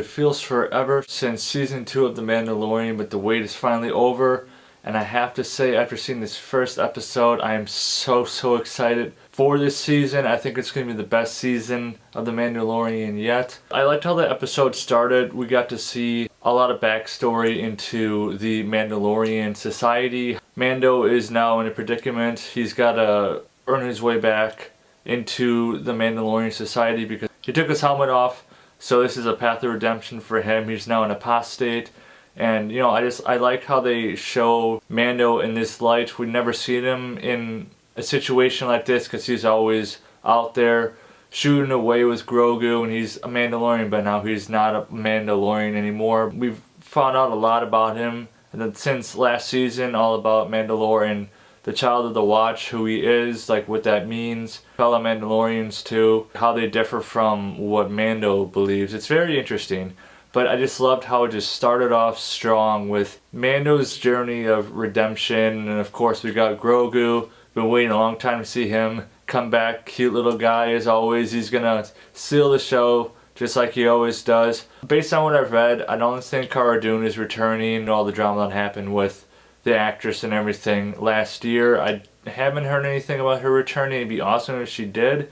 It feels forever since season 2 of The Mandalorian, but the wait is finally over. And I have to say, after seeing this first episode, I am so excited for this season. I think it's going to be the best season of The Mandalorian yet. I liked how the episode started. We got to see a lot of backstory into the Mandalorian society. Mando is now in a predicament. He's got to earn his way back into the Mandalorian society because he took his helmet off. So this is a path of redemption for him. He's now an apostate. And, you know, I like how they show Mando in this light. We've never seen him in a situation like this because he's always out there shooting away with Grogu, and he's a Mandalorian, but now he's not a Mandalorian anymore. We've found out a lot about him, and then since last season, all about Mandalorian, the child of the watch, who he is, like what that means, fellow Mandalorians too, how they differ from what Mando believes. It's very interesting. But I just loved how it just started off strong with Mando's journey of redemption. And of course we got Grogu. Been waiting a long time to see him come back. Cute little guy as always. He's gonna seal the show just like he always does. Based on what I've read, I don't think Cara Dune is returning. All the drama that happened with the actress and everything last year. I haven't heard anything about her returning. It'd be awesome if she did.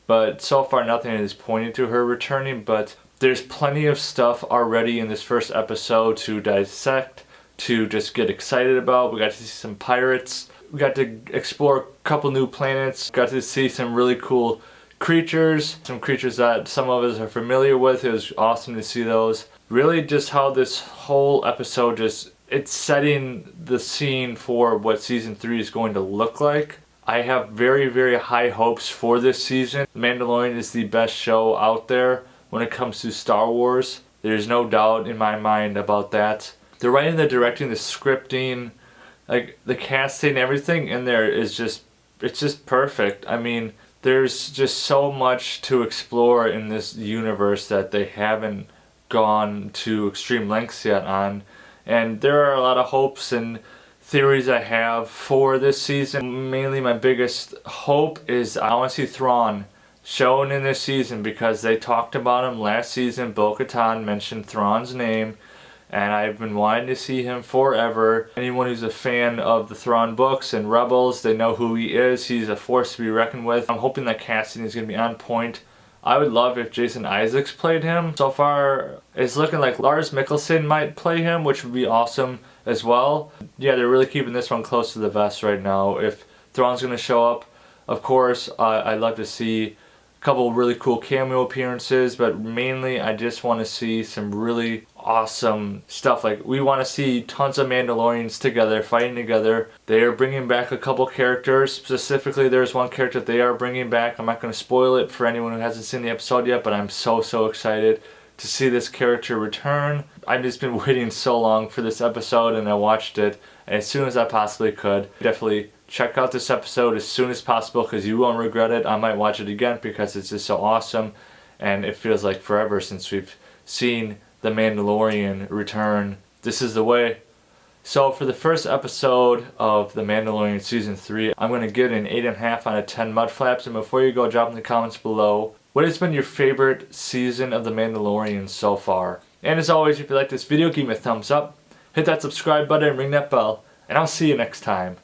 But so far nothing is pointing to her returning. But there's plenty of stuff already in this first episode to dissect, to just get excited about. We got to see some pirates. We got to explore a couple new planets. Got to see some really cool creatures. Some creatures that some of us are familiar with. It was awesome to see those. Really just how this whole episode it's setting the scene for what season 3 is going to look like. I have very high hopes for this season. Mandalorian is the best show out there when it comes to Star Wars. There's no doubt in my mind about that. The writing, the directing, the scripting, like the casting, everything in there is it's just perfect. I mean, there's just so much to explore in this universe that they haven't gone to extreme lengths yet on. And there are a lot of hopes and theories I have for this season. Mainly my biggest hope is I want to see Thrawn shown in this season because they talked about him last season. Bo-Katan mentioned Thrawn's name, and I've been wanting to see him forever. Anyone who's a fan of the Thrawn books and Rebels, they know who he is. He's a force to be reckoned with. I'm hoping that casting is going to be on point. I would love if Jason Isaacs played him. So far, it's looking like Lars Mikkelsen might play him, which would be awesome as well. Yeah, they're really keeping this one close to the vest right now. If Thrawn's going to show up, of course, I'd love to see couple really cool cameo appearances, but mainly I just want to see some really awesome stuff. Like, we want to see tons of Mandalorians together, fighting together. They are bringing back a couple characters. Specifically, there's one character they are bringing back. I'm not going to spoil it for anyone who hasn't seen the episode yet, but I'm so excited to see this character return. I've just been waiting so long for this episode, and I watched it as soon as I possibly could. Definitely check out this episode as soon as possible because you won't regret it. I might watch it again because it's just so awesome, and it feels like forever since we've seen The Mandalorian return. This is the way. So for the first episode of The Mandalorian Season 3, I'm going to give it an 8.5 out of 10 Mudflaps. And before you go, drop in the comments below, what has been your favorite season of The Mandalorian so far? And as always, if you like this video, give me a thumbs up, hit that subscribe button and ring that bell, and I'll see you next time.